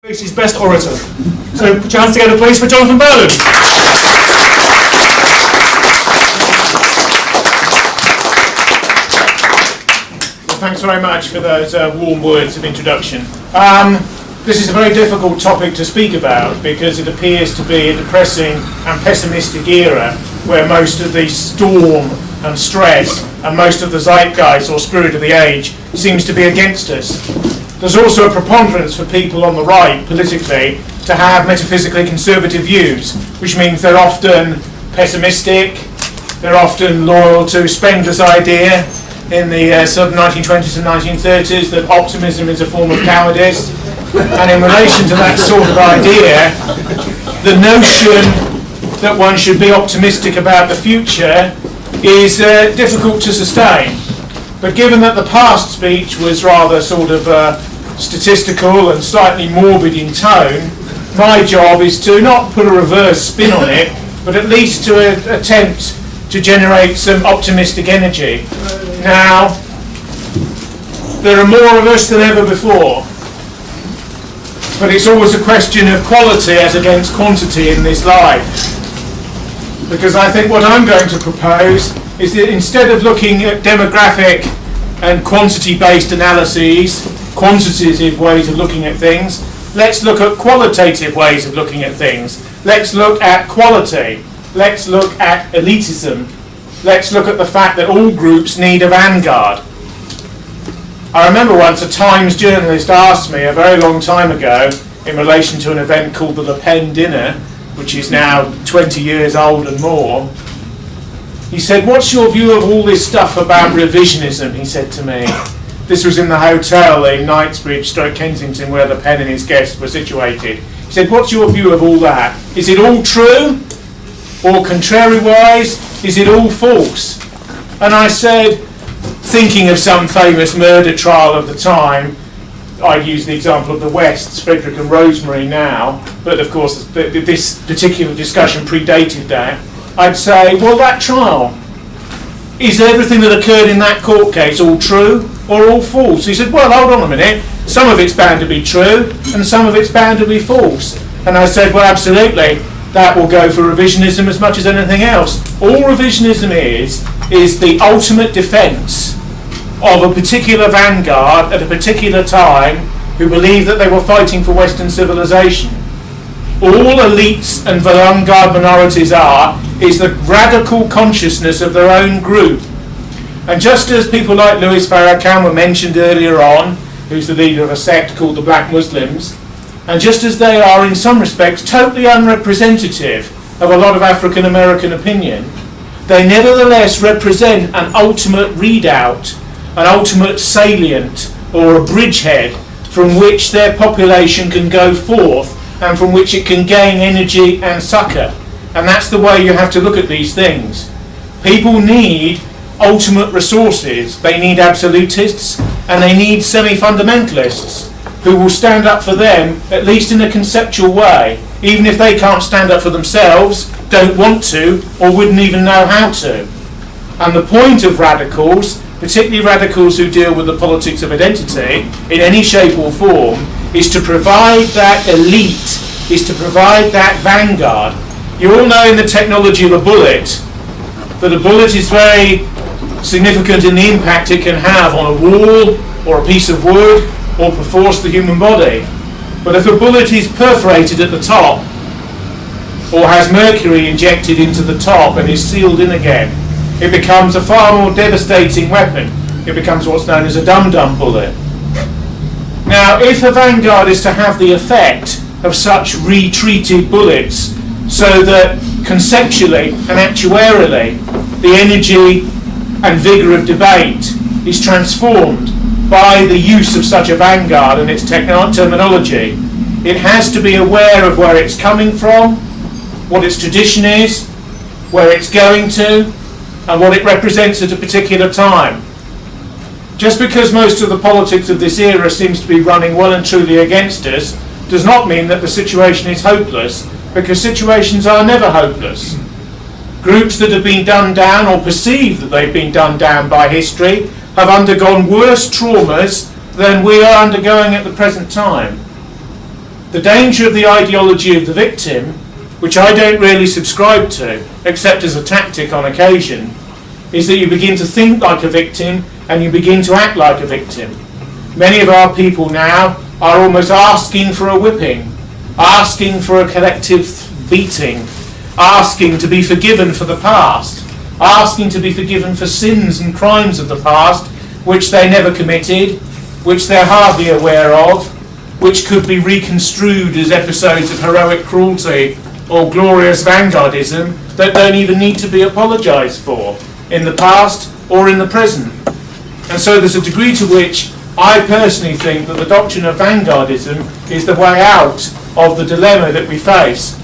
His best orator. So put your hands together please for Jonathan Bowden. Well, thanks very much for those warm words of introduction. This is a very difficult topic to speak about because it appears to be a depressing and pessimistic era where most of the storm and stress and most of the zeitgeist or spirit of the age seems to be against us. There's also a preponderance for people on the right, politically, to have metaphysically conservative views, which means they're often pessimistic, they're often loyal to Spencer's idea in the sort of 1920s and 1930s that optimism is a form of cowardice. And in relation to that sort of idea, the notion that one should be optimistic about the future is difficult to sustain. But given that the past speech was rather sort of statistical and slightly morbid in tone, my job is to not put a reverse spin on it, but at least to attempt to generate some optimistic energy. Now, there are more of us than ever before, but it's always a question of quality as against quantity in this life. Because I think what I'm going to propose is that instead of looking at demographic and quantity-based analyses, quantitative ways of looking at things, let's look at qualitative ways of looking at things. Let's look at quality. Let's look at elitism. Let's look at the fact that all groups need a vanguard. I remember once a Times journalist asked me a very long time ago in relation to an event called the Le Pen dinner, which is now 20 years old and more. He said, "What's your view of all this stuff about revisionism?" he said to me. This was in the hotel in Knightsbridge, Kensington, where Le Pen and his guests were situated. He said, "What's your view of all that? Is it all true? Or contrariwise, is it all false?" And I said, thinking of some famous murder trial of the time, I'd use the example of the Wests, Frederick and Rosemary now, but of course this particular discussion predated that. I'd say, well, that trial, is everything that occurred in that court case all true or all false? He said, well, hold on a minute, some of it's bound to be true and some of it's bound to be false. And I said, well, absolutely, that will go for revisionism as much as anything else. All revisionism is the ultimate defence of a particular vanguard at a particular time who believed that they were fighting for Western civilization. All elites and vanguard minorities is the radical consciousness of their own group. And just as people like Louis Farrakhan were mentioned earlier on, who's the leader of a sect called the Black Muslims, and just as they are in some respects totally unrepresentative of a lot of African American opinion, they nevertheless represent an ultimate readout, an ultimate salient or a bridgehead from which their population can go forth and from which it can gain energy and succour. And that's the way you have to look at these things. People need ultimate resources. They need absolutists and they need semi-fundamentalists who will stand up for them, at least in a conceptual way, even if they can't stand up for themselves, don't want to, or wouldn't even know how to. And the point of radicals, particularly radicals who deal with the politics of identity in any shape or form, is to provide that elite, is to provide that vanguard. You all know in the technology of a bullet that a bullet is very significant in the impact it can have on a wall or a piece of wood or perforce the human body. But if a bullet is perforated at the top or has mercury injected into the top and is sealed in again, it becomes a far more devastating weapon. It becomes what's known as a dum-dum bullet. Now, if a vanguard is to have the effect of such retreated bullets, so that conceptually and actuarially the energy and vigour of debate is transformed by the use of such a vanguard and its terminology, it has to be aware of where it's coming from, what its tradition is, where it's going to, and what it represents at a particular time. Just because most of the politics of this era seems to be running well and truly against us does not mean that the situation is hopeless, because situations are never hopeless. Groups that have been done down or perceive that they've been done down by history have undergone worse traumas than we are undergoing at the present time. The danger of the ideology of the victim, which I don't really subscribe to, except as a tactic on occasion, is that you begin to think like a victim and you begin to act like a victim. Many of our people now are almost asking for a whipping, asking for a collective beating, asking to be forgiven for the past, asking to be forgiven for sins and crimes of the past which they never committed, which they're hardly aware of, which could be reconstrued as episodes of heroic cruelty or glorious Vanguardism that don't even need to be apologised for in the past or in the present. And so there's a degree to which I personally think that the doctrine of Vanguardism is the way out of the dilemma that we face.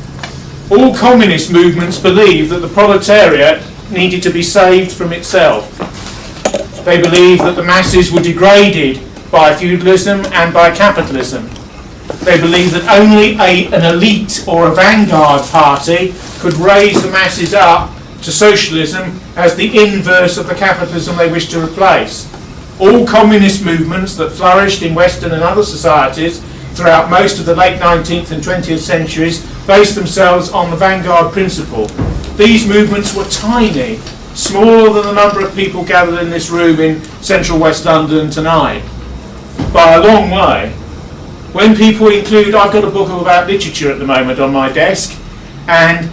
All communist movements believe that the proletariat needed to be saved from itself. They believe that the masses were degraded by feudalism and by capitalism. They believe that only an elite or a vanguard party could raise the masses up to socialism as the inverse of the capitalism they wish to replace. All communist movements that flourished in Western and other societies throughout most of the late 19th and 20th centuries based themselves on the vanguard principle. These movements were tiny, smaller than the number of people gathered in this room in central West London tonight, by a long way. When people include, I've got a book about literature at the moment on my desk, and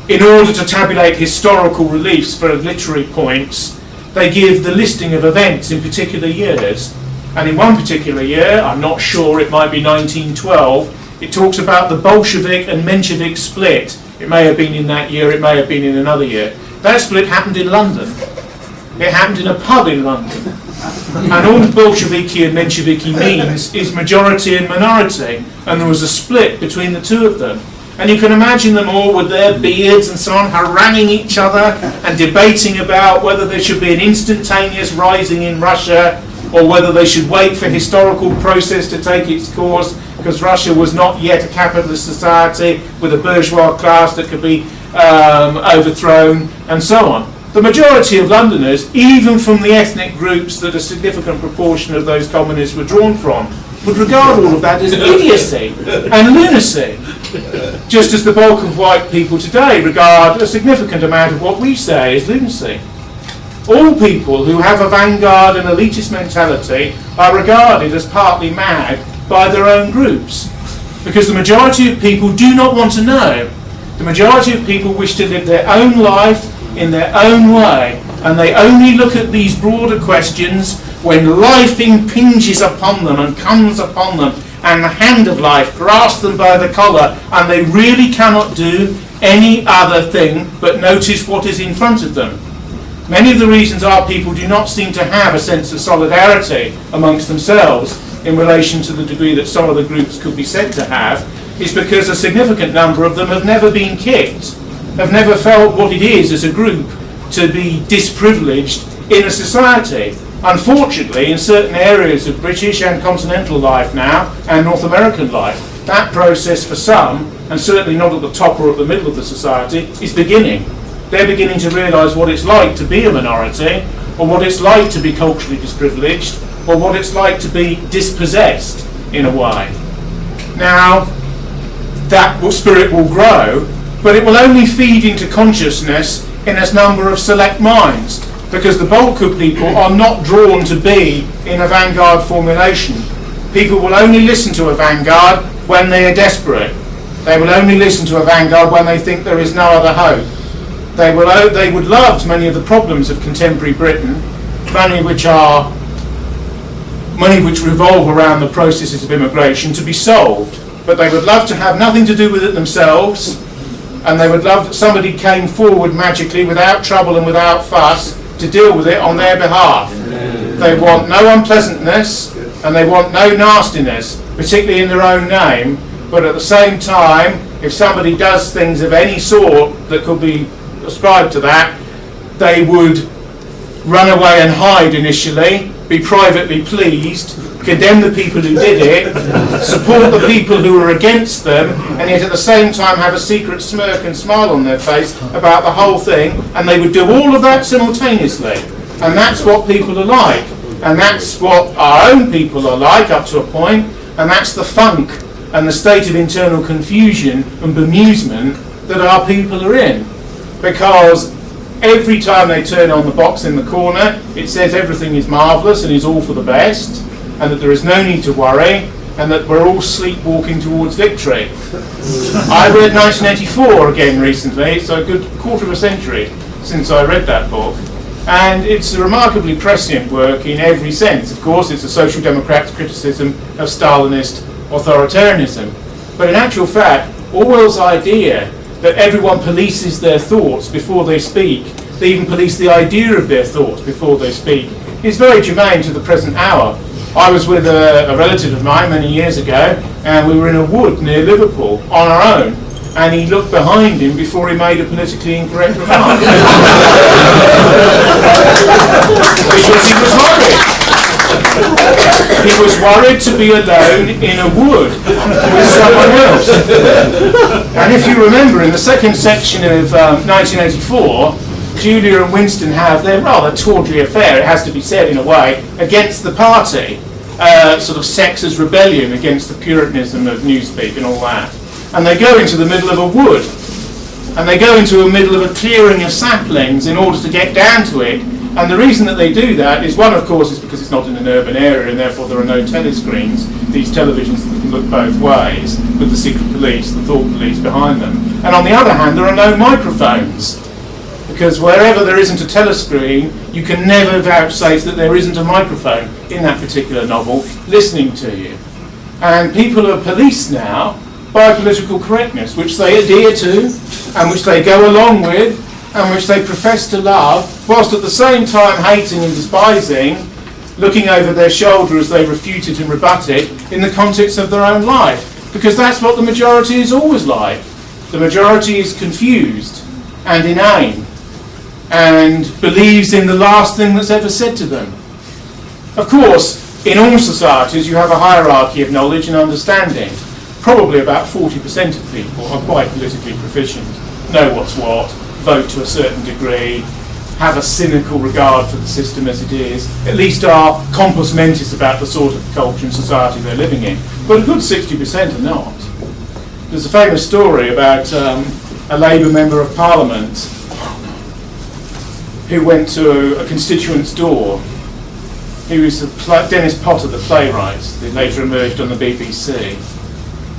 in order to tabulate historical reliefs for literary points, they give the listing of events in particular years. And in one particular year, I'm not sure, it might be 1912, it talks about the Bolshevik and Menshevik split. It may have been in that year, it may have been in another year. That split happened in London. It happened in a pub in London. And all Bolsheviki and Mensheviki means is majority and minority. And there was a split between the two of them. And you can imagine them all with their beards and so on, haranguing each other and debating about whether there should be an instantaneous rising in Russia or whether they should wait for historical process to take its course, because Russia was not yet a capitalist society with a bourgeois class that could be overthrown, and so on. The majority of Londoners, even from the ethnic groups that a significant proportion of those communists were drawn from, would regard all of that as idiocy and lunacy, just as the bulk of white people today regard a significant amount of what we say as lunacy. All people who have a vanguard and elitist mentality are regarded as partly mad by their own groups, because the majority of people do not want to know. The majority of people wish to live their own life in their own way, and they only look at these broader questions when life impinges upon them and comes upon them, and the hand of life grasps them by the collar, and they really cannot do any other thing but notice what is in front of them. Many of the reasons our people do not seem to have a sense of solidarity amongst themselves in relation to the degree that some of the groups could be said to have is because a significant number of them have never been kicked, have never felt what it is as a group to be disprivileged in a society. Unfortunately, in certain areas of British and continental life now, and North American life, that process for some, and certainly not at the top or at the middle of the society, is beginning. They're beginning to realise what it's like to be a minority, or what it's like to be culturally disprivileged, or what it's like to be dispossessed in a way. Now, that spirit will grow, but it will only feed into consciousness in a number of select minds, because the bulk of people are not drawn to be in a vanguard formulation. People will only listen to a vanguard when they are desperate. They will only listen to a vanguard when they think there is no other hope. They would love many of the problems of contemporary Britain, many which revolve around the processes of immigration, to be solved. But they would love to have nothing to do with it themselves, and they would love that somebody came forward magically without trouble and without fuss to deal with it on their behalf. They want no unpleasantness and they want no nastiness, particularly in their own name, but at the same time, if somebody does things of any sort that could be ascribed to that, they would run away and hide initially, be privately pleased, condemn the people who did it, support the people who were against them, and yet at the same time have a secret smirk and smile on their face about the whole thing, and they would do all of that simultaneously. And that's what people are like, and that's what our own people are like up to a point, and that's the funk and the state of internal confusion and bemusement that our people are in. Because every time they turn on the box in the corner, it says everything is marvellous and is all for the best, and that there is no need to worry, and that we're all sleepwalking towards victory. I read 1984 again recently, so a good quarter of a century since I read that book, and it's a remarkably prescient work in every sense. Of course, it's a social democrat's criticism of Stalinist authoritarianism, but in actual fact, Orwell's idea that everyone polices their thoughts before they speak, they even police the idea of their thoughts before they speak, is very germane to the present hour. I was with a relative of mine many years ago, and we were in a wood near Liverpool on our own, and he looked behind him before he made a politically incorrect remark. Because he was worried. He was worried to be alone in a wood with someone else. And if you remember, in the second section of 1984, Julia and Winston have their rather tawdry affair, it has to be said in a way, against the party, sort of sexist rebellion against the puritanism of Newspeak and all that. And they go into the middle of a wood, and they go into the middle of a clearing of saplings in order to get down to it. And the reason that they do that is, one, of course, is because it's not in an urban area and therefore there are no telescreens, these televisions that can look both ways, with the secret police, the thought police behind them. And on the other hand, there are no microphones, because wherever there isn't a telescreen, you can never vouchsafe that there isn't a microphone in that particular novel listening to you. And people are policed now by political correctness, which they adhere to, and which they go along with, and which they profess to love, whilst at the same time hating and despising, looking over their shoulder as they refute it and rebut it in the context of their own life. Because that's what the majority is always like. The majority is confused and inane, and believes in the last thing that's ever said to them. Of course, in all societies you have a hierarchy of knowledge and understanding. Probably about 40% of people are quite politically proficient, know what's what, vote to a certain degree, have a cynical regard for the system as it is, at least are compos mentis about the sort of culture and society they're living in. But a good 60% are not. There's a famous story about a Labour Member of Parliament who went to a constituent's door. He was Dennis Potter, the playwright, that later emerged on the BBC.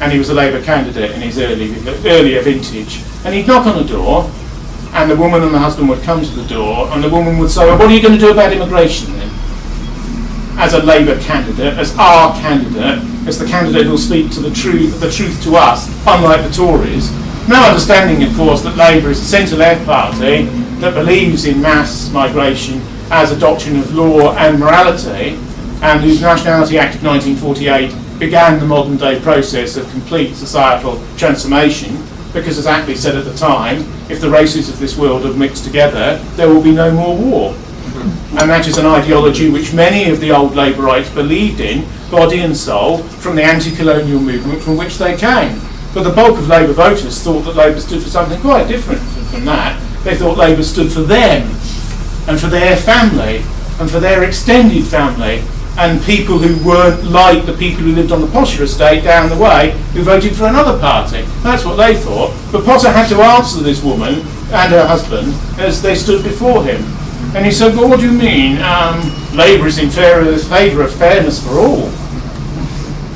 And he was a Labour candidate in his earlier vintage. And he'd knock on the door, and the woman and the husband would come to the door, and the woman would say, well, what are you going to do about immigration then? As a Labour candidate, as our candidate, as the candidate who will speak to the truth to us, unlike the Tories. No understanding, of course, that Labour is a centre-left party that believes in mass migration as a doctrine of law and morality, and whose Nationality Act of 1948 began the modern day process of complete societal transformation, because as Attlee said at the time, if the races of this world are mixed together, there will be no more war. And that is an ideology which many of the old Labourites believed in, body and soul, from the anti-colonial movement from which they came. But the bulk of Labour voters thought that Labour stood for something quite different from that. They thought Labour stood for them, and for their family, and for their extended family, and people who weren't like the people who lived on the posher estate down the way who voted for another party. That's what they thought. But Potter had to answer this woman and her husband as they stood before him. And he said, well, what do you mean? Labour is in favour of fairness for all.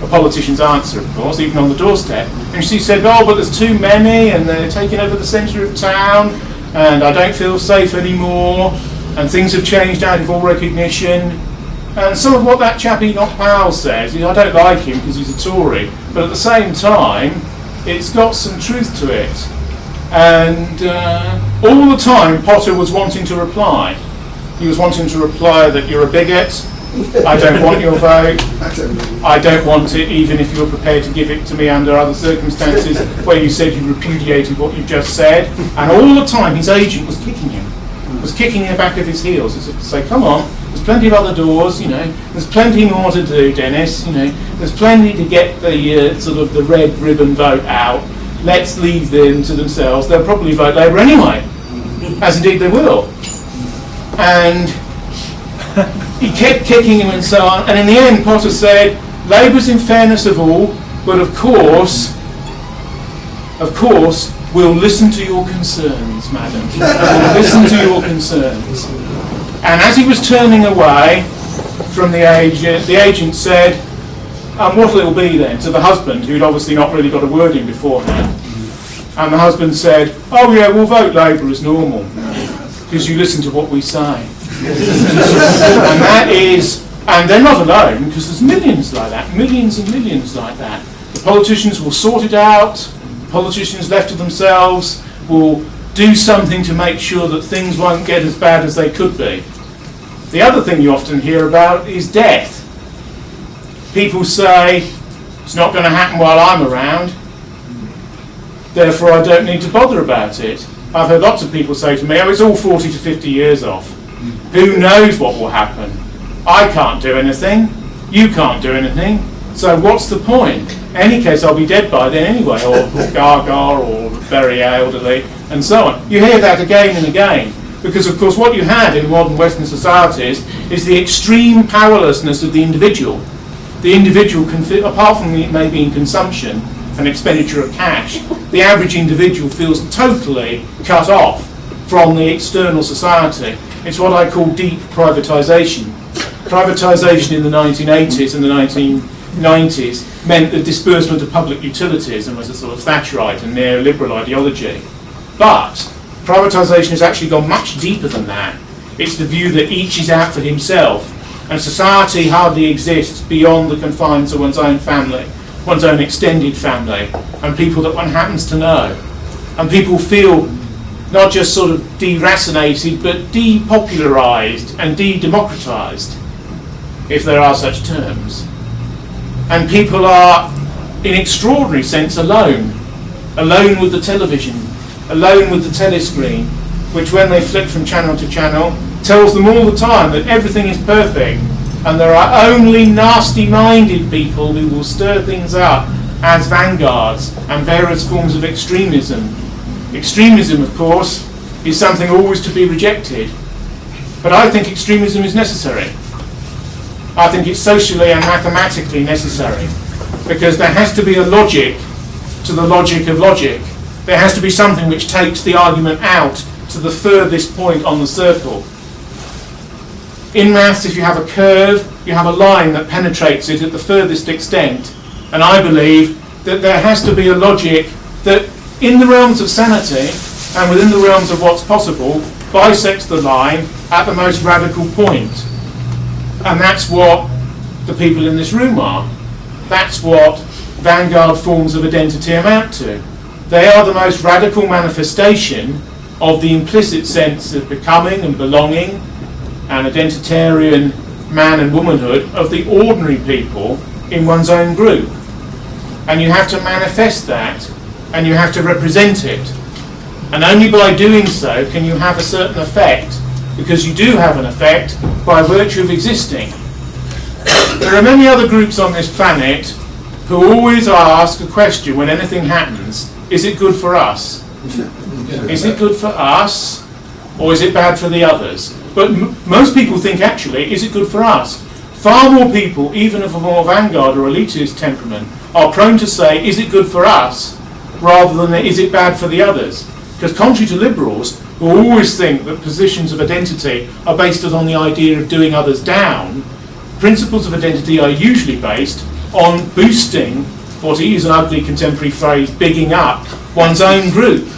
A politician's answer, of course, even on the doorstep. And she said, oh, but there's too many, and they're taking over the centre of town, and I don't feel safe anymore, and things have changed out of all recognition. And some of what that chap Enoch Powell says, I don't like him because he's a Tory, but at the same time, it's got some truth to it. And all the time, Potter was wanting to reply. He was wanting to reply that you're a bigot, I don't want your vote, I don't want it even if you're prepared to give it to me under other circumstances where you said you repudiated what you just said. And all the time, his agent was kicking him. Was kicking the back of his heels as if to say, come on, there's plenty of other doors, there's plenty more to do, Dennis, there's plenty to get the sort of the red ribbon vote out. Let's leave them to themselves. They'll probably vote Labour anyway, as indeed they will. And he kept kicking him and so on, and in the end Potter said, Labour's in fairness of all, But of course, we'll listen to your concerns, madam. We'll listen to your concerns. And as he was turning away from the agent said, and what'll it be then? To the husband, who'd obviously not really got a word in beforehand. And the husband said, oh yeah, we'll vote Labour as normal, because you listen to what we say. And that is, and they're not alone, because there's millions like that, millions and millions like that. The politicians will sort it out, politicians left to themselves will do something to make sure that things won't get as bad as they could be. The other thing you often hear about is death. People say, it's not going to happen while I'm around, therefore I don't need to bother about it. I've heard lots of people say to me, oh, it's all 40 to 50 years off. Who knows what will happen? I can't do anything, you can't do anything, so what's the point? In any case, I'll be dead by then anyway, or gaga, or very elderly, and so on. You hear that again and again, because of course what you have in modern Western societies is the extreme powerlessness of the individual. The individual, apart from maybe in consumption and expenditure of cash, the average individual feels totally cut off from the external society. It's what I call deep privatisation. Privatisation in the 1980s and the 1990s meant the disbursement of public utilities and was a sort of Thatcherite and neoliberal ideology. But privatisation has actually gone much deeper than that. It's the view that each is out for himself, and society hardly exists beyond the confines of one's own family, one's own extended family, and people that one happens to know. And people feel not just sort of deracinated, but depopularised and de-democratised, if there are such terms. And people are, in extraordinary sense, alone with the television, alone with the telescreen, which when they flick from channel to channel, tells them all the time that everything is perfect, and there are only nasty-minded people who will stir things up as vanguards and various forms of extremism. Extremism, of course, is something always to be rejected, but I think extremism is necessary. I think it's socially and mathematically necessary, because there has to be a logic to the logic of logic. There has to be something which takes the argument out to the furthest point on the circle. In maths, if you have a curve, you have a line that penetrates it at the furthest extent, and I believe that there has to be a logic that, in the realms of sanity and within the realms of what's possible, bisects the line at the most radical point. And that's what the people in this room are. That's what vanguard forms of identity amount to. They are the most radical manifestation of the implicit sense of becoming and belonging and identitarian man and womanhood of the ordinary people in one's own group. And you have to manifest that, and you have to represent it. And only by doing so can you have a certain effect, because you do have an effect by virtue of existing. There are many other groups on this planet who always ask a question when anything happens: is it good for us? Is it good for us, or is it bad for the others? But most people think, actually, is it good for us? Far more people, even of a more vanguard or elitist temperament, are prone to say, is it good for us, rather than is it bad for the others? Because contrary to liberals, who always think that positions of identity are based on the idea of doing others down, principles of identity are usually based on boosting, or to use an ugly contemporary phrase, bigging up one's own group.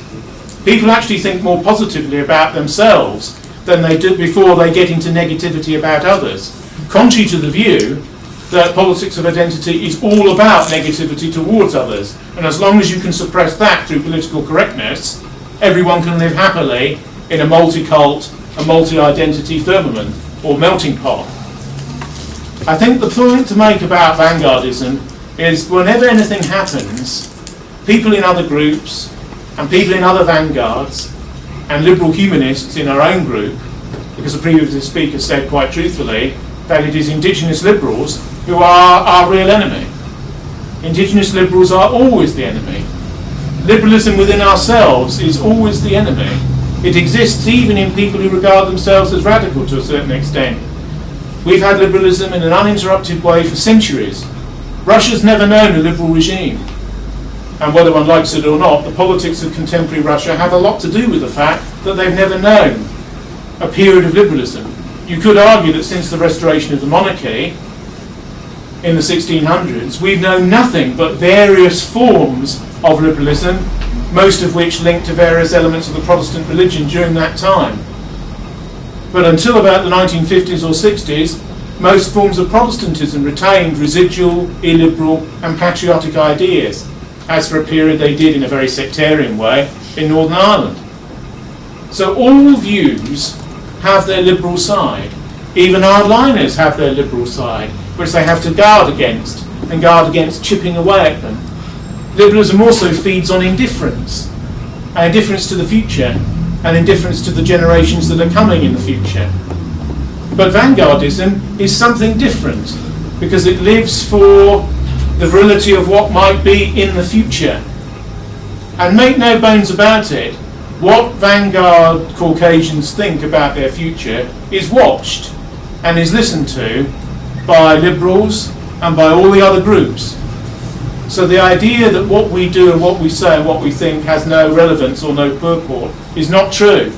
People actually think more positively about themselves than they do before they get into negativity about others. Contrary to the view that politics of identity is all about negativity towards others, and as long as you can suppress that through political correctness, everyone can live happily in a multi-cult, a multi-identity firmament, or melting pot. I think the point to make about vanguardism is whenever anything happens, people in other groups, and people in other vanguards, and liberal humanists in our own group, because the previous speaker said quite truthfully that it is indigenous liberals who are our real enemy. Indigenous liberals are always the enemy. Liberalism within ourselves is always the enemy. It exists even in people who regard themselves as radical to a certain extent. We've had liberalism in an uninterrupted way for centuries. Russia's never known a liberal regime. And whether one likes it or not, the politics of contemporary Russia have a lot to do with the fact that they've never known a period of liberalism. You could argue that since the restoration of the monarchy in the 1600s, we've known nothing but various forms of liberalism, most of which link to various elements of the Protestant religion during that time. But until about the 1950s or 60s, most forms of Protestantism retained residual, illiberal and patriotic ideas, as for a period they did in a very sectarian way in Northern Ireland. So all views have their liberal side. Even hardliners have their liberal side, which they have to guard against, and guard against chipping away at them. Liberalism also feeds on indifference, and indifference to the future, and indifference to the generations that are coming in the future. But Vanguardism is something different, because it lives for the virility of what might be in the future. And make no bones about it, what Vanguard Caucasians think about their future is watched and is listened to by liberals and by all the other groups. So the idea that what we do and what we say and what we think has no relevance or no purport is not true.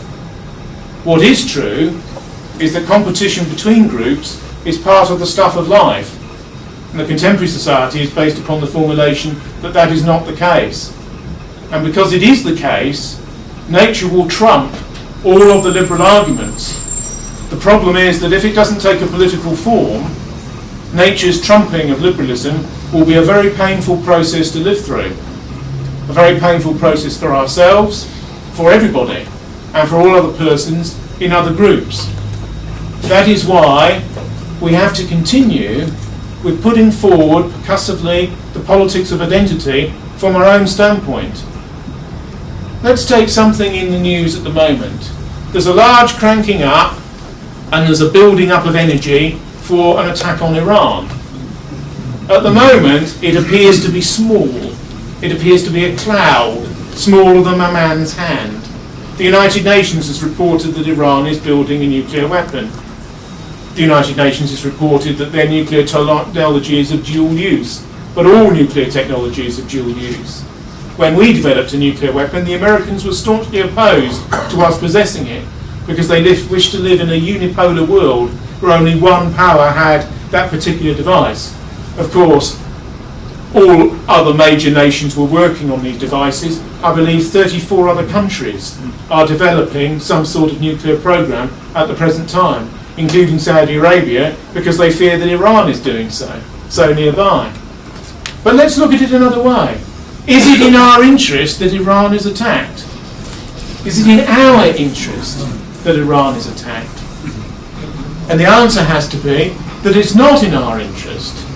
What is true is that competition between groups is part of the stuff of life. And the contemporary society is based upon the formulation that that is not the case. And because it is the case, nature will trump all of the liberal arguments. The problem is that if it doesn't take a political form, nature's trumping of liberalism will be a very painful process to live through. A very painful process for ourselves, for everybody, and for all other persons in other groups. That is why we have to continue with putting forward percussively the politics of identity from our own standpoint. Let's take something in the news at the moment. There's a large cranking up and there's a building up of energy for an attack on Iran. At the moment, it appears to be small. It appears to be a cloud, smaller than a man's hand. The United Nations has reported that Iran is building a nuclear weapon. The United Nations has reported that their nuclear technology is of dual use, but all nuclear technology is of dual use. When we developed a nuclear weapon, the Americans were staunchly opposed to us possessing it because they wished to live in a unipolar world where only one power had that particular device. Of course, all other major nations were working on these devices. I believe 34 other countries are developing some sort of nuclear program at the present time, including Saudi Arabia, because they fear that Iran is doing so nearby. But let's look at it another way. Is it in our interest that Iran is attacked? Is it in our interest that Iran is attacked? And the answer has to be that it's not in our interest.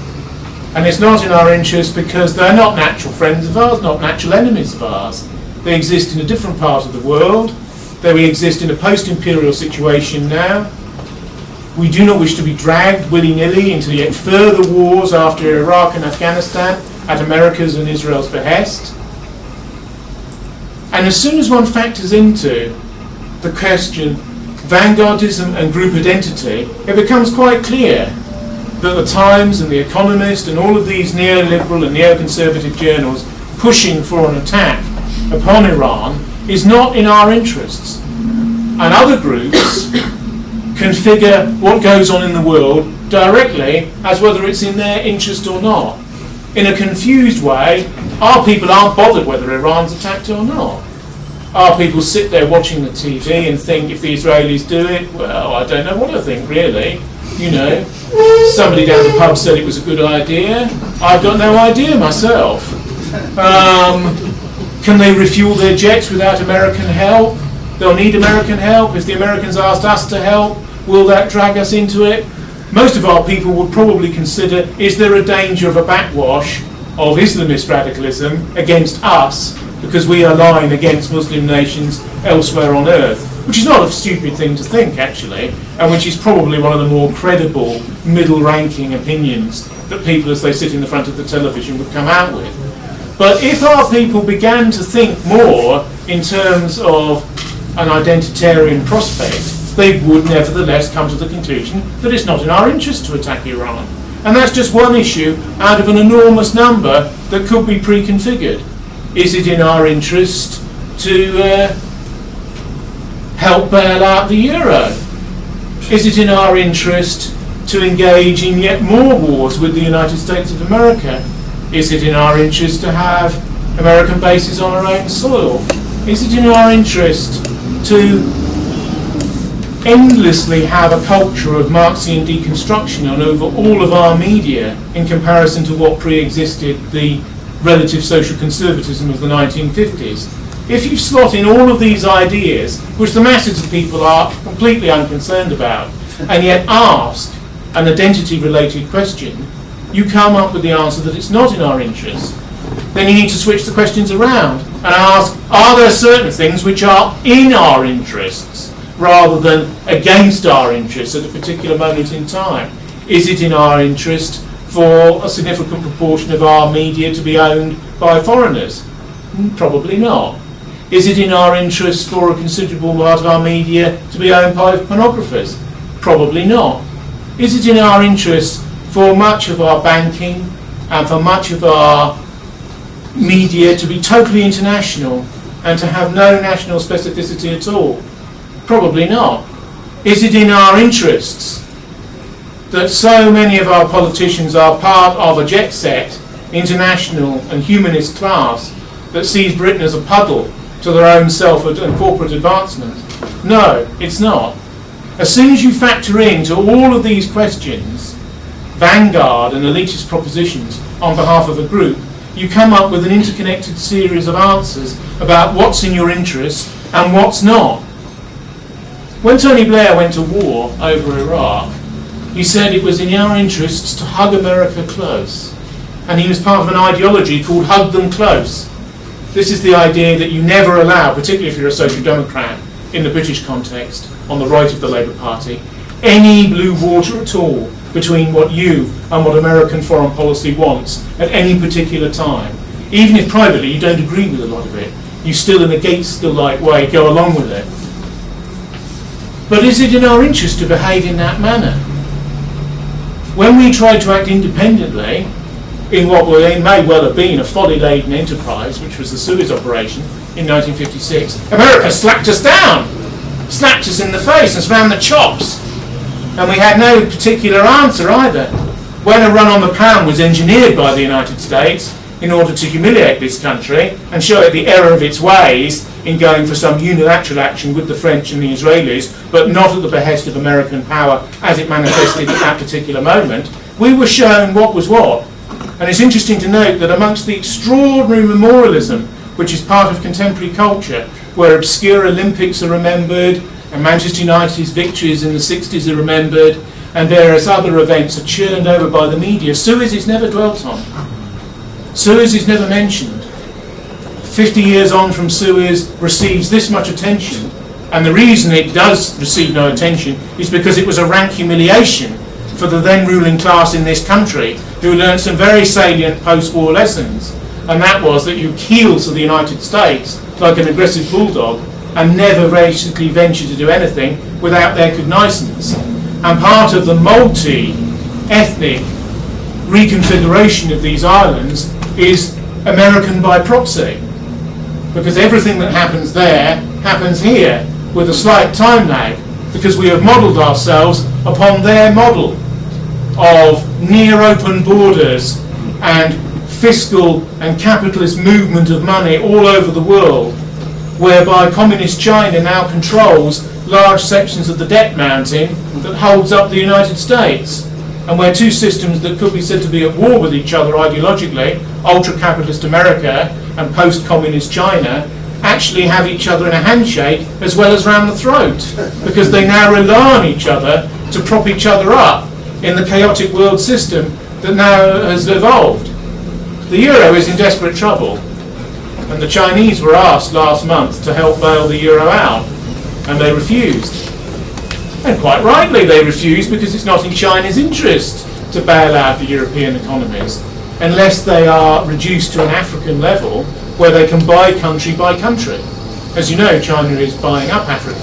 And it's not in our interest because they're not natural friends of ours, not natural enemies of ours. They exist in a different part of the world. They exist in a post-imperial situation now. We do not wish to be dragged willy-nilly into yet further wars after Iraq and Afghanistan at America's and Israel's behest. And as soon as one factors into the question Vanguardism and group identity, it becomes quite clear that the Times and the Economist and all of these neoliberal and neoconservative journals pushing for an attack upon Iran is not in our interests. And other groups configure what goes on in the world directly as whether it's in their interest or not. In a confused way, our people aren't bothered whether Iran's attacked or not. Our people sit there watching the TV and think if the Israelis do it, well, I don't know what I think really. You know, somebody down the pub said it was a good idea. I've got no idea myself. Can they refuel their jets without American help? They'll need American help. If the Americans asked us to help, will that drag us into it? Most of our people would probably consider, is there a danger of a backwash of Islamist radicalism against us because we are lying against Muslim nations elsewhere on earth? Which is not a stupid thing to think, actually, and which is probably one of the more credible, middle-ranking opinions that people, as they sit in the front of the television, would come out with. But if our people began to think more in terms of an identitarian prospect, they would nevertheless come to the conclusion that it's not in our interest to attack Iran. And that's just one issue out of an enormous number that could be pre-configured. Is it in our interest to help bail out the euro? Is it in our interest to engage in yet more wars with the United States of America? Is it in our interest to have American bases on our own soil? Is it in our interest to endlessly have a culture of Marxian deconstruction on over all of our media in comparison to what pre-existed the relative social conservatism of the 1950s? If you slot in all of these ideas, which the masses of people are completely unconcerned about, and yet ask an identity-related question, you come up with the answer that it's not in our interest. Then you need to switch the questions around and ask, are there certain things which are in our interests rather than against our interests at a particular moment in time? Is it in our interest for a significant proportion of our media to be owned by foreigners? Probably not. Is it in our interest for a considerable part of our media to be owned by pornographers? Probably not. Is it in our interest for much of our banking and for much of our media to be totally international and to have no national specificity at all? Probably not. Is it in our interests that so many of our politicians are part of a jet set, international and humanist class that sees Britain as a puddle to their own self and corporate advancement? No, it's not. As soon as you factor into all of these questions, vanguard and elitist propositions on behalf of a group, you come up with an interconnected series of answers about what's in your interest and what's not. When Tony Blair went to war over Iraq, he said it was in our interests to hug America close. And he was part of an ideology called Hug Them Close. This is the idea that you never allow, particularly if you're a social democrat in the British context, on the right of the Labour Party, any blue water at all between what you and what American foreign policy wants at any particular time. Even if privately you don't agree with a lot of it, you still, in a Gaitskell-like way, go along with it. But is it in our interest to behave in that manner? When we tried to act independently in what may well have been a folly-laden enterprise, which was the Suez operation in 1956, America slapped us down, slapped us in the face and ran the chops. And we had no particular answer either. When a run on the pound was engineered by the United States in order to humiliate this country and show it the error of its ways in going for some unilateral action with the French and the Israelis, but not at the behest of American power as it manifested at that particular moment, we were shown what was what. And it's interesting to note that amongst the extraordinary memorialism which is part of contemporary culture, where obscure Olympics are remembered, and Manchester United's victories in the 60s are remembered, and various other events are churned over by the media, Suez is never dwelt on. Suez is never mentioned. 50 years on from Suez receives this much attention, and the reason it does receive no attention is because it was a rank humiliation for the then ruling class in this country, who learned some very salient post-war lessons, and that was that you keel to the United States like an aggressive bulldog and never basically venture to do anything without their cognizance. And part of the multi-ethnic reconfiguration of these islands is American by proxy, because everything that happens there happens here with a slight time lag, because we have modelled ourselves upon their model of near open borders and fiscal and capitalist movement of money all over the world, whereby communist China now controls large sections of the debt mountain that holds up the United States, and where two systems that could be said to be at war with each other ideologically, ultra-capitalist America and post-communist China, actually have each other in a handshake as well as round the throat, because they now rely on each other to prop each other up in the chaotic world system that now has evolved. The euro is in desperate trouble, and the Chinese were asked last month to help bail the euro out, and they refused. And quite rightly they refused, because it's not in China's interest to bail out the European economies unless they are reduced to an African level where they can buy country by country. As you know, China is buying up Africa.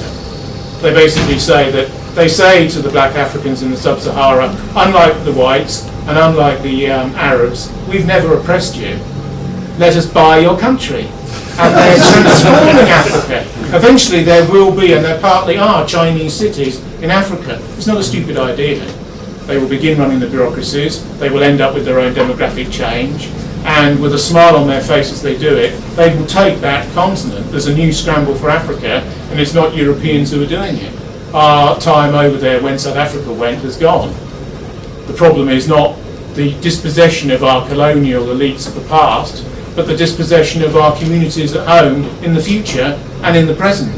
They basically say to the black Africans in the sub-Sahara, unlike the whites, and unlike the Arabs, we've never oppressed you. Let us buy your country. And they're transforming Africa. Eventually there will be, and there partly are, Chinese cities in Africa. It's not a stupid idea. They will begin running the bureaucracies, they will end up with their own demographic change, and with a smile on their face as they do it, they will take that continent. There's a new scramble for Africa, and it's not Europeans who are doing it. Our time over there when South Africa went has gone. The problem is not the dispossession of our colonial elites of the past, but the dispossession of our communities at home in the future and in the present.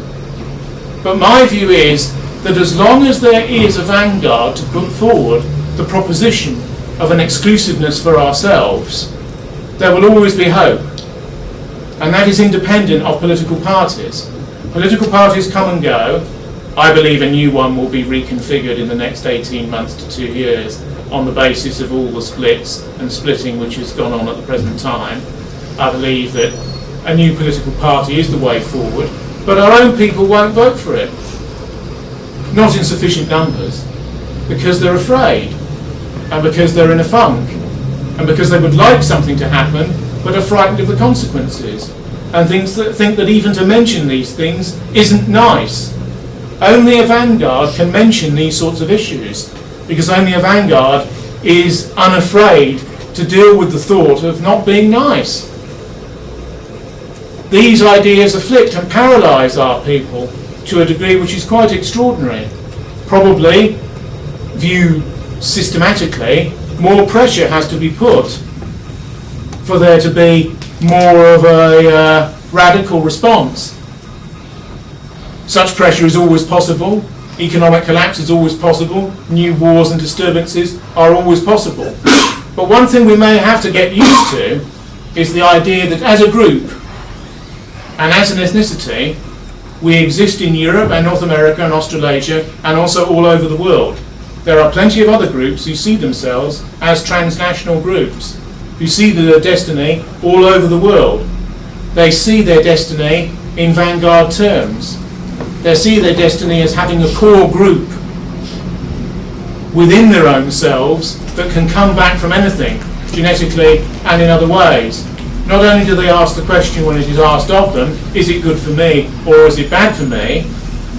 But my view is that as long as there is a vanguard to put forward the proposition of an exclusiveness for ourselves, there will always be hope. And that is independent of political parties. Political parties come and go. I believe a new one will be reconfigured in the next 18 months to 2 years on the basis of all the splits and splitting which has gone on at the present time. I believe that a new political party is the way forward, but our own people won't vote for it. Not in sufficient numbers, because they're afraid, and because they're in a funk, and because they would like something to happen, but are frightened of the consequences, and think that even to mention these things isn't nice. Only a vanguard can mention these sorts of issues, because only a vanguard is unafraid to deal with the thought of not being nice. These ideas afflict and paralyse our people to a degree which is quite extraordinary. Probably, viewed systematically, more pressure has to be put for there to be more of a radical response. Such pressure is always possible. Economic collapse is always possible. New wars and disturbances are always possible. But one thing we may have to get used to is the idea that as a group and as an ethnicity, we exist in Europe and North America and Australasia and also all over the world. There are plenty of other groups who see themselves as transnational groups, who see their destiny all over the world. They see their destiny in vanguard terms. They see their destiny as having a core group within their own selves that can come back from anything, genetically and in other ways. Not only do they ask the question when it is asked of them, is it good for me or is it bad for me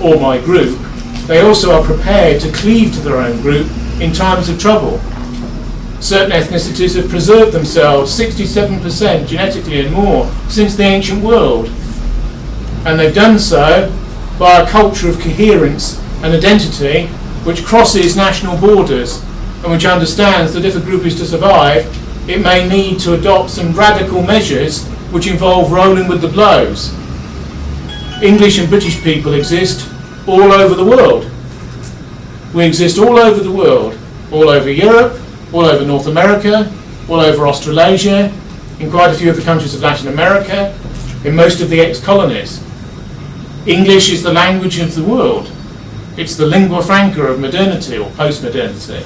or my group, they also are prepared to cleave to their own group in times of trouble. Certain ethnicities have preserved themselves 67% genetically and more since the ancient world. And they've done so by a culture of coherence and identity which crosses national borders and which understands that if a group is to survive, it may need to adopt some radical measures which involve rolling with the blows. English and British people exist all over the world. We exist all over the world, all over Europe, all over North America, all over Australasia, in quite a few of the countries of Latin America, in most of the ex-colonies. English is the language of the world. It's the lingua franca of modernity or post-modernity.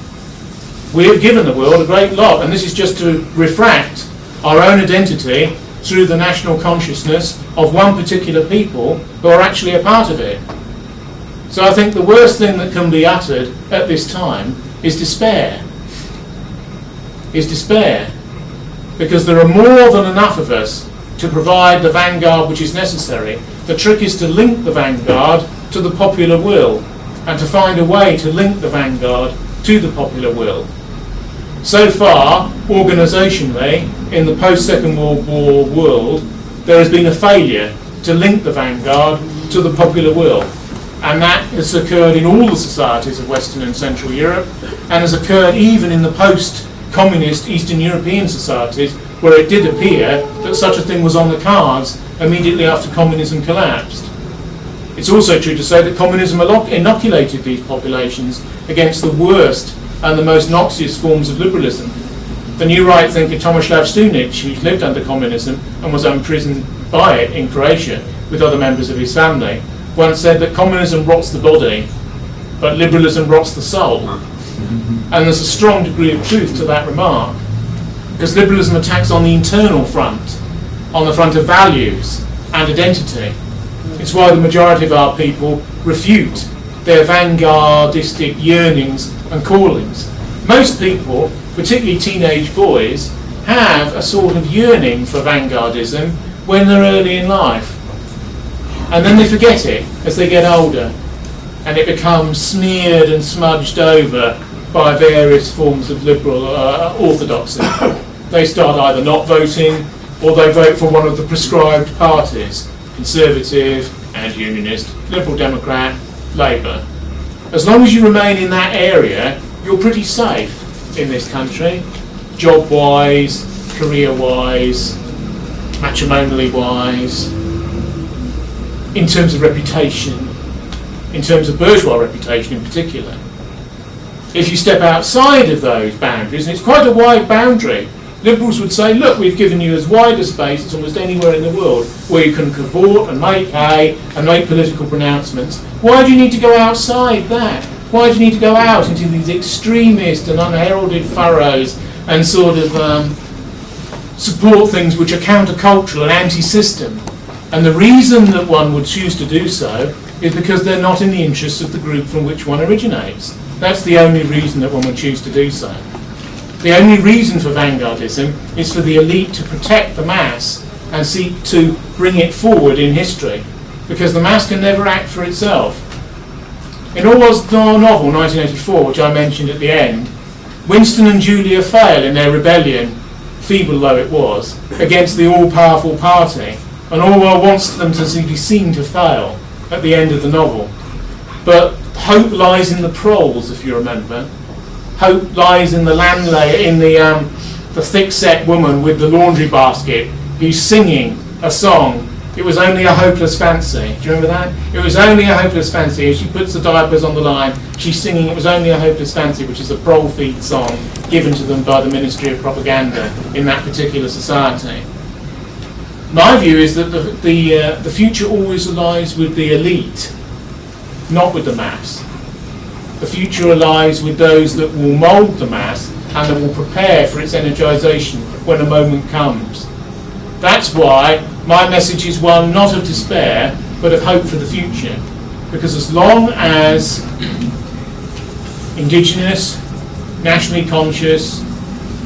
We have given the world a great lot, and this is just to refract our own identity through the national consciousness of one particular people who are actually a part of it. So I think the worst thing that can be uttered at this time is despair. Because there are more than enough of us to provide the vanguard which is necessary. The trick is to link the vanguard to the popular will, and to find a way to link the vanguard to the popular will. So far, organisationally, in the post-Second World War world, there has been a failure to link the vanguard to the popular will. And that has occurred in all the societies of Western and Central Europe, and has occurred even in the post-communist Eastern European societies, where it did appear that such a thing was on the cards immediately after communism collapsed. It's also true to say that communism inoculated these populations against the worst and the most noxious forms of liberalism. The new right thinker Tomislav Stunic, who lived under communism and was imprisoned by it in Croatia with other members of his family, once said that communism rots the body, but liberalism rots the soul. And there's a strong degree of truth to that remark, because liberalism attacks on the internal front, on the front of values and identity. It's why the majority of our people refute their vanguardistic yearnings and callings. Most people, particularly teenage boys, have a sort of yearning for Vanguardism when they're early in life. And then they forget it as they get older, and it becomes smeared and smudged over by various forms of liberal orthodoxy. They start either not voting, or they vote for one of the prescribed parties: Conservative and Unionist, Liberal Democrat, Labour. As long as you remain in that area, you're pretty safe in this country, job-wise, career-wise, matrimonially-wise, in terms of reputation, in terms of bourgeois reputation in particular. If you step outside of those boundaries, and it's quite a wide boundary, liberals would say, look, we've given you as wide a space as almost anywhere in the world where you can cavort and make hay and make political pronouncements. Why do you need to go outside that? Why do you need to go out into these extremist and unheralded furrows and sort of support things which are countercultural and anti-system? And the reason that one would choose to do so is because they're not in the interests of the group from which one originates. That's the only reason that one would choose to do so. The only reason for Vanguardism is for the elite to protect the mass and seek to bring it forward in history, because the mass can never act for itself. In Orwell's novel 1984, which I mentioned at the end, Winston and Julia fail in their rebellion, feeble though it was, against the all-powerful party, and Orwell wants them to be seen to fail at the end of the novel. But hope lies in the proles, if you remember. Hope lies in the landlady, in the thick-set woman with the laundry basket who's singing a song. It was only a hopeless fancy. Do you remember that? It was only a hopeless fancy. As she puts the diapers on the line, she's singing It Was Only a Hopeless Fancy, which is a prole-feed song given to them by the Ministry of Propaganda in that particular society. My view is that the future always lies with the elite, not with the mass. The future lies with those that will mould the mass and that will prepare for its energisation when a moment comes. That's why my message is one not of despair, but of hope for the future. Because as long as indigenous, nationally conscious,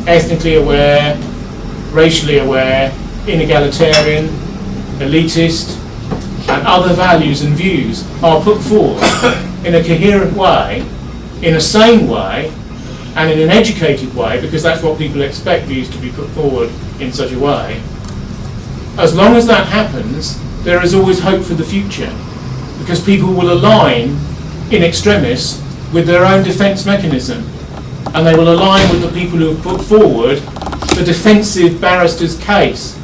ethnically aware, racially aware, inegalitarian, elitist, and other values and views are put forward in a coherent way, in a sane way, and in an educated way, because that's what people expect views to be put forward in such a way. As long as that happens, there is always hope for the future, because people will align in extremis with their own defence mechanism, and they will align with the people who have put forward the defensive barrister's case,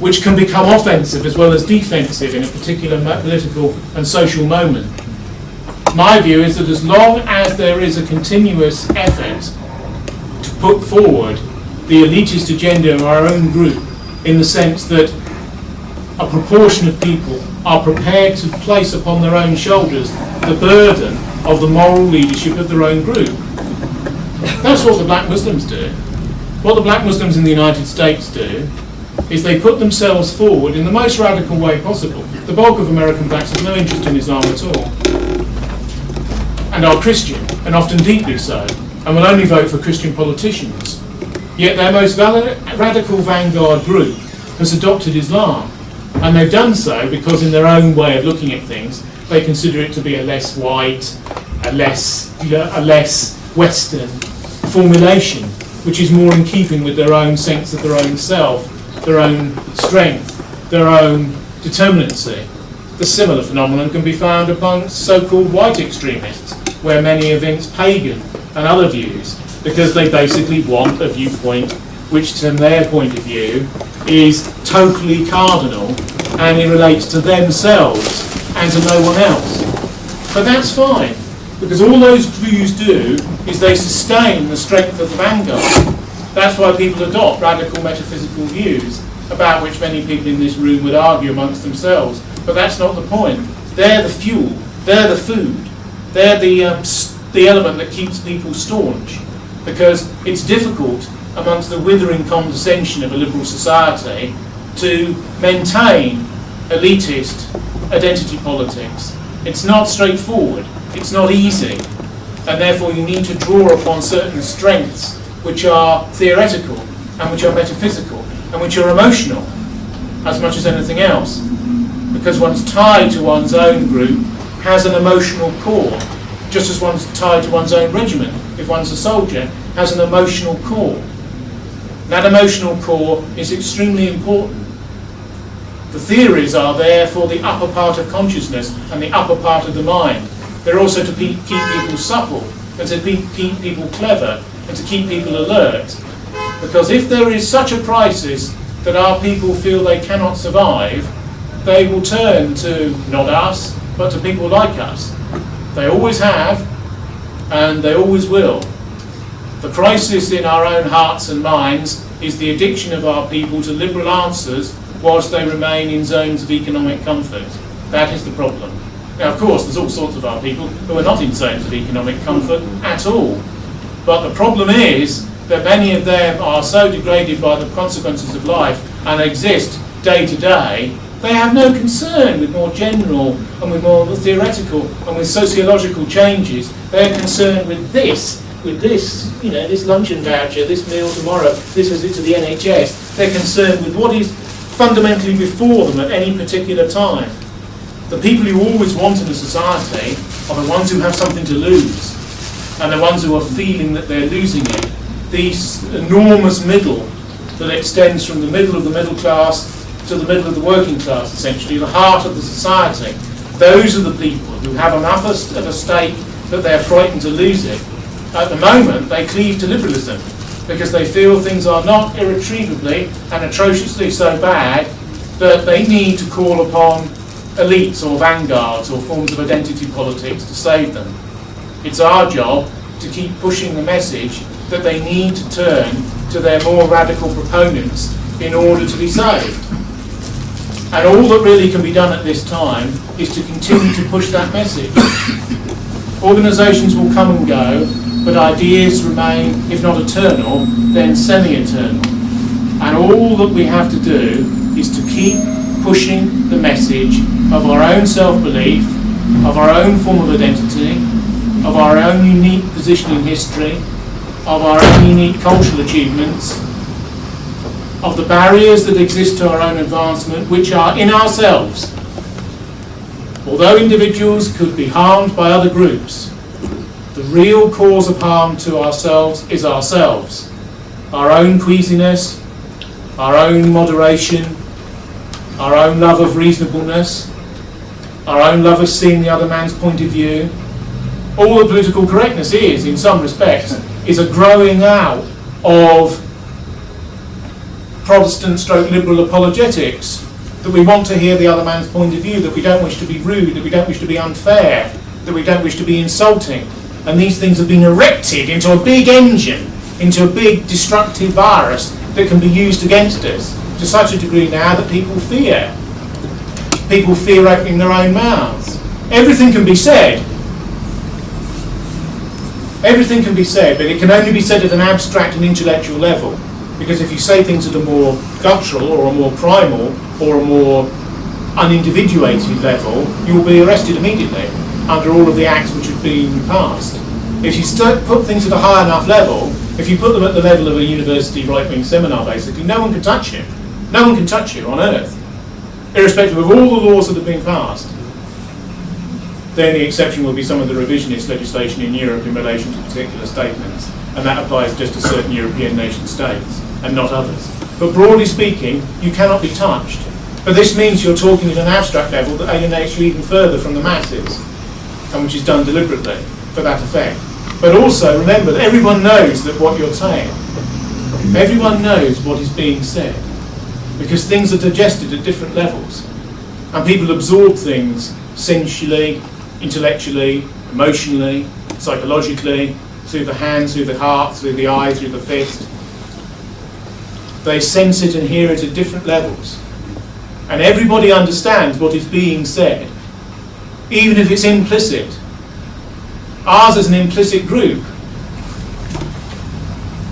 which can become offensive as well as defensive in a particular political and social moment. My view is that as long as there is a continuous effort to put forward the elitist agenda of our own group, in the sense that a proportion of people are prepared to place upon their own shoulders the burden of the moral leadership of their own group. That's what the black Muslims do. What the black Muslims in the United States do is they put themselves forward in the most radical way possible. The bulk of American blacks have no interest in Islam at all, and are Christian, and often deeply so, and will only vote for Christian politicians. Yet their most radical vanguard group has adopted Islam, and they've done so because in their own way of looking at things, they consider it to be a less white, a less Western formulation, which is more in keeping with their own sense of their own self, their own strength, their own determinacy. The similar phenomenon can be found amongst so-called white extremists, where many evince pagan and other views, because they basically want a viewpoint which, from their point of view, is totally cardinal and it relates to themselves and to no one else. But that's fine, because all those views do is they sustain the strength of the vanguard. That's why people adopt radical metaphysical views, about which many people in this room would argue amongst themselves. But that's not the point. They're the fuel, they're the food, they're the element that keeps people staunch, because it's difficult amongst the withering condescension of a liberal society to maintain elitist identity politics. It's not straightforward, it's not easy, and therefore you need to draw upon certain strengths which are theoretical and which are metaphysical and which are emotional as much as anything else, because one's tie to one's own group has an emotional core, just as one's tied to one's own regiment, if one's a soldier, has an emotional core. That emotional core is extremely important. The theories are there for the upper part of consciousness and the upper part of the mind. They're also to keep people supple, and to keep people clever, and to keep people alert. Because if there is such a crisis that our people feel they cannot survive, they will turn to not us, but to people like us. They always have, and they always will. The crisis in our own hearts and minds is the addiction of our people to liberal answers whilst they remain in zones of economic comfort. That is the problem. Now, of course, there's all sorts of our people who are not in zones of economic comfort at all. But the problem is that many of them are so degraded by the consequences of life and exist day to day, they have no concern with more general and with more theoretical and with sociological changes. They're concerned with this, this luncheon voucher, this meal tomorrow, this visit to the NHS. They're concerned with what is fundamentally before them at any particular time. The people you always want in a society are the ones who have something to lose, and the ones who are feeling that they're losing it. This enormous middle that extends from the middle of the middle class to the middle of the working class, essentially, the heart of the society. Those are the people who have enough at a stake that they're frightened to lose it. At the moment, they cleave to liberalism because they feel things are not irretrievably and atrociously so bad that they need to call upon elites or vanguards or forms of identity politics to save them. It's our job to keep pushing the message that they need to turn to their more radical proponents in order to be saved. And all that really can be done at this time is to continue to push that message. Organisations will come and go, but ideas remain, if not eternal, then semi-eternal. And all that we have to do is to keep pushing the message of our own self-belief, of our own form of identity, of our own unique position in history, of our own unique cultural achievements, of the barriers that exist to our own advancement, which are in ourselves. Although individuals could be harmed by other groups, the real cause of harm to ourselves is ourselves. Our own queasiness, our own moderation, our own love of reasonableness, our own love of seeing the other man's point of view. All that political correctness is, in some respects, is a growing out of Protestant/liberal apologetics, that we want to hear the other man's point of view, that we don't wish to be rude, that we don't wish to be unfair, that we don't wish to be insulting. And these things have been erected into a big engine, into a big destructive virus that can be used against us to such a degree now that people fear. People fear opening their own mouths. Everything can be said. Everything can be said, but it can only be said at an abstract and intellectual level. Because if you say things at a more guttural or a more primal or a more unindividuated level, you will be arrested immediately under all of the acts which have been passed. If you put things at a high enough level, if you put them at the level of a university right-wing seminar, basically, no one can touch you. No one can touch you on earth, irrespective of all the laws that have been passed. The only exception will be some of the revisionist legislation in Europe in relation to particular statements, and that applies just to certain European nation states and not others. But broadly speaking, you cannot be touched. But this means you're talking at an abstract level that alienates you even further from the masses, and which is done deliberately for that effect. But also remember that everyone knows that what you're saying, everyone knows what is being said, because things are digested at different levels, and people absorb things sensually, intellectually, emotionally, psychologically, through the hand, through the heart, through the eye, through the fist. They sense it and hear it at different levels. And everybody understands what is being said, even if it's implicit. Ours is an implicit group.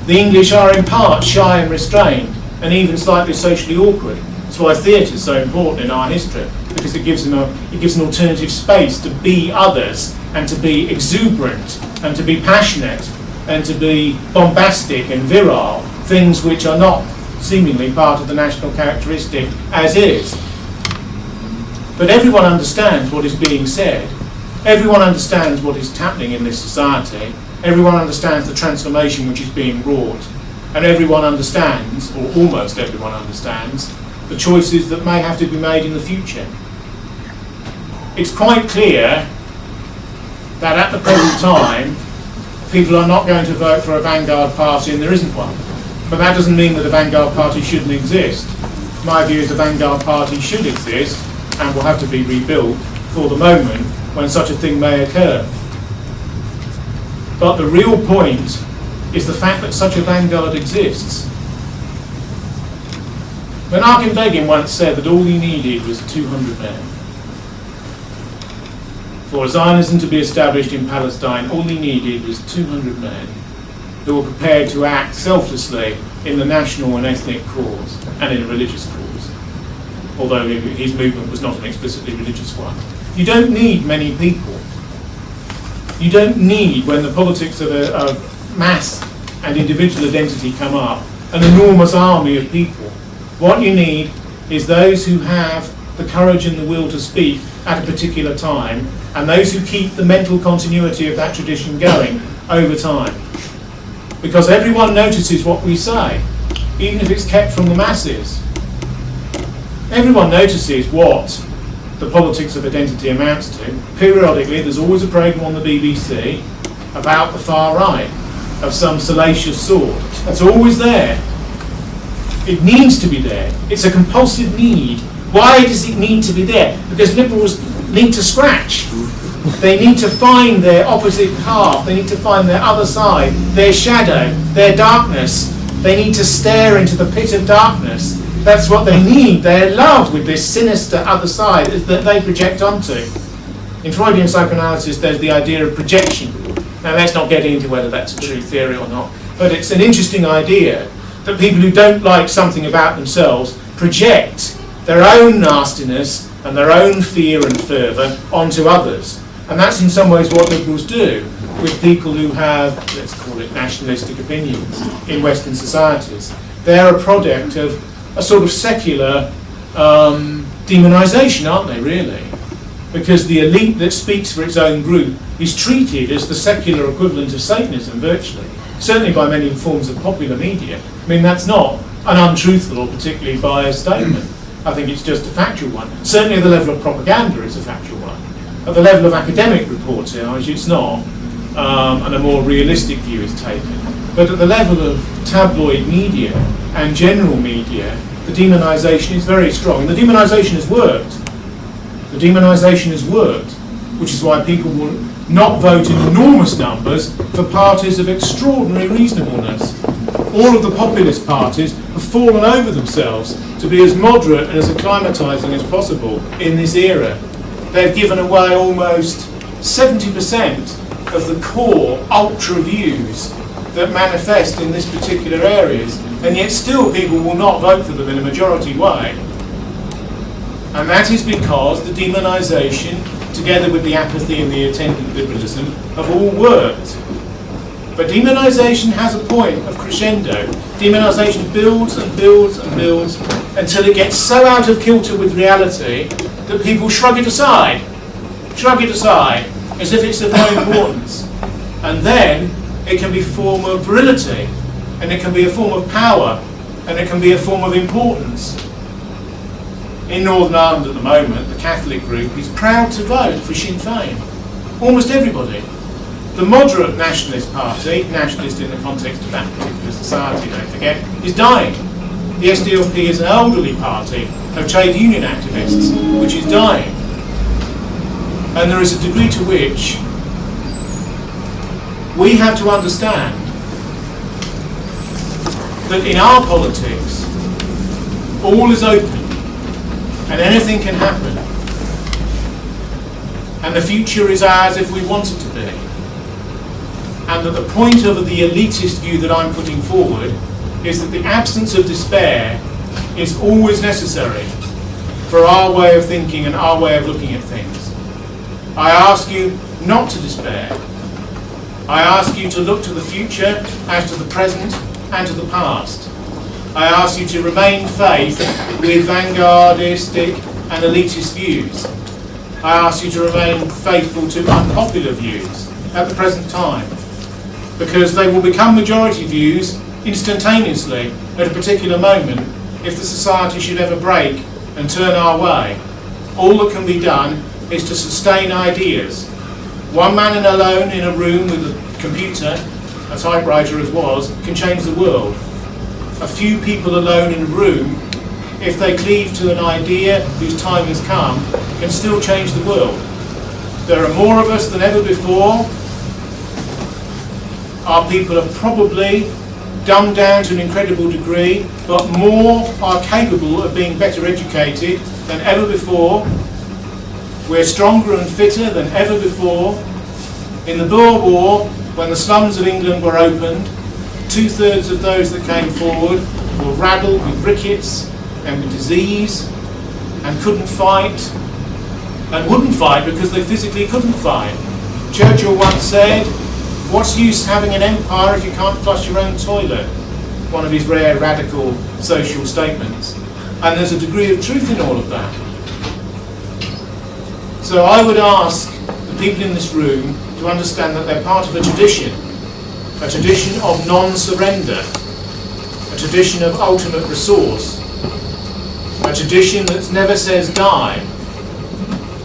The English are in part shy and restrained, and even slightly socially awkward. That's why theatre is so important in our history, because it gives an alternative space to be others and to be exuberant and to be passionate and to be bombastic and virile, things which are not seemingly part of the national characteristic as is. But everyone understands what is being said. Everyone understands what is happening in this society. Everyone understands the transformation which is being wrought. And everyone understands, or almost everyone understands, the choices that may have to be made in the future. It's quite clear that at the present time, people are not going to vote for a vanguard party and there isn't one. But that doesn't mean that a vanguard party shouldn't exist. My view is a vanguard party should exist and will have to be rebuilt for the moment when such a thing may occur. But the real point is the fact that such a vanguard exists. Menachem Begin once said that all he needed was 200 men. For Zionism to be established in Palestine, all he needed was 200 men who were prepared to act selflessly in the national and ethnic cause and in a religious cause, although his movement was not an explicitly religious one. You don't need many people. You don't need, when the politics of mass and individual identity come up, an enormous army of people. What you need is those who have the courage and the will to speak at a particular time, and those who keep the mental continuity of that tradition going over time. Because everyone notices what we say, even if it's kept from the masses. Everyone notices what the politics of identity amounts to. Periodically, there's always a programme on the BBC about the far right, of some salacious sort. That's always there. It needs to be there. It's a compulsive need. Why does it need to be there? Because liberals need to scratch. They need to find their opposite half. They need to find their other side, their shadow, their darkness. They need to stare into the pit of darkness. That's what they need. They're loved with this sinister other side that they project onto. In Freudian psychoanalysis, there's the idea of projection. Now, let's not get into whether that's a true theory or not, but it's an interesting idea that people who don't like something about themselves project their own nastiness and their own fear and fervour onto others. And that's in some ways what liberals do with people who have, let's call it, nationalistic opinions in Western societies. They're a product of a sort of secular demonisation, aren't they, really? Because the elite that speaks for its own group is treated as the secular equivalent of Satanism, virtually. Certainly by many forms of popular media. I mean, that's not an untruthful or particularly biased statement. I think it's just a factual one. Certainly at the level of propaganda, it's a factual one. At the level of academic reportage, it's not, and a more realistic view is taken. But at the level of tabloid media and general media, the demonisation is very strong. And the demonisation has worked. The demonisation has worked, which is why people will not vote in enormous numbers for parties of extraordinary reasonableness. All of the populist parties have fallen over themselves to be as moderate and as acclimatising as possible in this era. They've given away almost 70% of the core ultra views that manifest in this particular areas, and yet still people will not vote for them in a majority way. And that is because the demonisation, together with the apathy and the attendant liberalism, have all worked. But demonisation has a point of crescendo. Demonisation builds and builds and builds until it gets so out of kilter with reality that people shrug it aside, as if it's of no importance. And then it can be a form of virility, and it can be a form of power, and it can be a form of importance. In Northern Ireland at the moment, the Catholic group is proud to vote for Sinn Féin. Almost everybody. The moderate nationalist party, nationalist in the context of that particular society, don't forget, is dying. The SDLP is an elderly party of trade union activists, which is dying. And there is a degree to which we have to understand that in our politics, all is open and anything can happen. And the future is ours if we want it to be. And that the point of the elitist view that I'm putting forward is that the absence of despair is always necessary for our way of thinking and our way of looking at things. I ask you, not to despair. I ask you to look to the future as to the present and to the past. I ask you to remain faith with vanguardistic and elitist views. I ask you to remain faithful to unpopular views at the present time, because they will become majority views instantaneously at a particular moment if the society should ever break and turn our way. All that can be done is to sustain ideas. One man alone in a room with a computer, a typewriter as was, can change the world. A few people alone in a room, if they cleave to an idea whose time has come, can still change the world. There are more of us than ever before. Our people are probably dumbed down to an incredible degree, but more are capable of being better educated than ever before. We're stronger and fitter than ever before. In the Boer War, when the slums of England were opened, 2/3 of those that came forward were raddled with rickets and with disease and couldn't fight, and wouldn't fight because they physically couldn't fight. Churchill once said, "What's use having an empire if you can't flush your own toilet?" One of his rare radical social statements. And there's a degree of truth in all of that. So I would ask the people in this room to understand that they're part of a tradition of non-surrender, a tradition of ultimate resource, a tradition that never says die,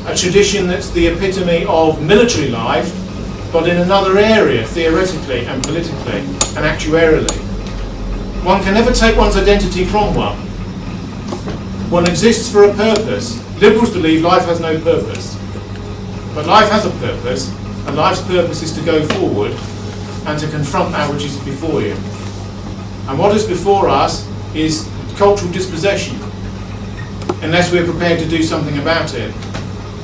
a tradition that's the epitome of military life, but in another area, theoretically and politically and actuarially. One can never take one's identity from one. One exists for a purpose. Liberals believe life has no purpose. But life has a purpose, and life's purpose is to go forward and to confront that which is before you. And what is before us is cultural dispossession, unless we're prepared to do something about it.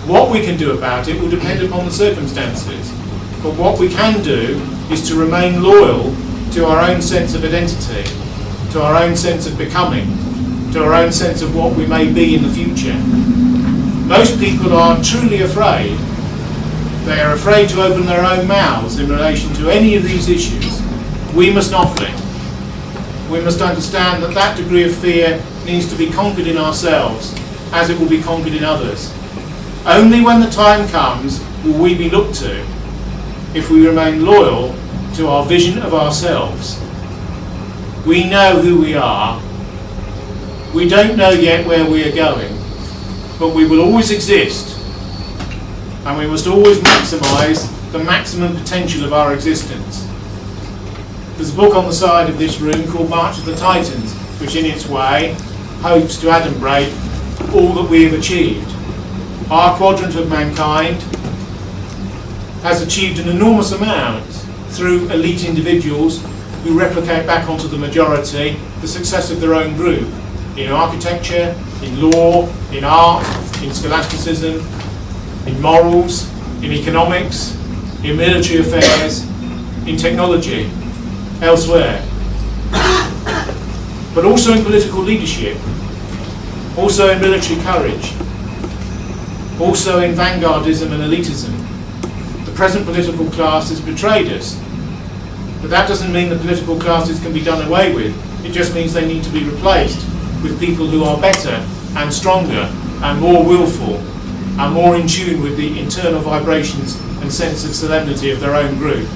What we can do about it will depend upon the circumstances. But what we can do is to remain loyal to our own sense of identity, to our own sense of becoming, to our own sense of what we may be in the future. Most people are truly afraid. They are afraid to open their own mouths in relation to any of these issues. We must not be. We must understand that that degree of fear needs to be conquered in ourselves, as it will be conquered in others. Only when the time comes will we be looked to, if we remain loyal to our vision of ourselves. We know who we are. We don't know yet where we are going, but we will always exist, and we must always maximise the maximum potential of our existence. There's a book on the side of this room called March of the Titans, which in its way hopes to adumbrate all that we have achieved. Our quadrant of mankind has achieved an enormous amount through elite individuals who replicate back onto the majority the success of their own group, in architecture, in law, in art, in scholasticism, in morals, in economics, in military affairs, in technology, elsewhere. But also in political leadership, also in military courage, also in vanguardism and elitism. The present political class has betrayed us. But that doesn't mean the political classes can be done away with. It just means they need to be replaced with people who are better and stronger and more willful and more in tune with the internal vibrations and sense of solemnity of their own group.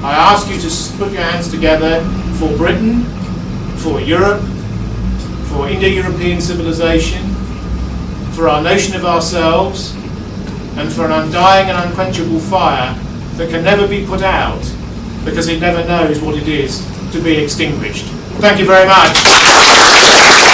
I ask you to put your hands together for Britain, for Europe, for Indo-European civilization, for our notion of ourselves, and for an undying and unquenchable fire that can never be put out because it never knows what it is to be extinguished. Thank you very much.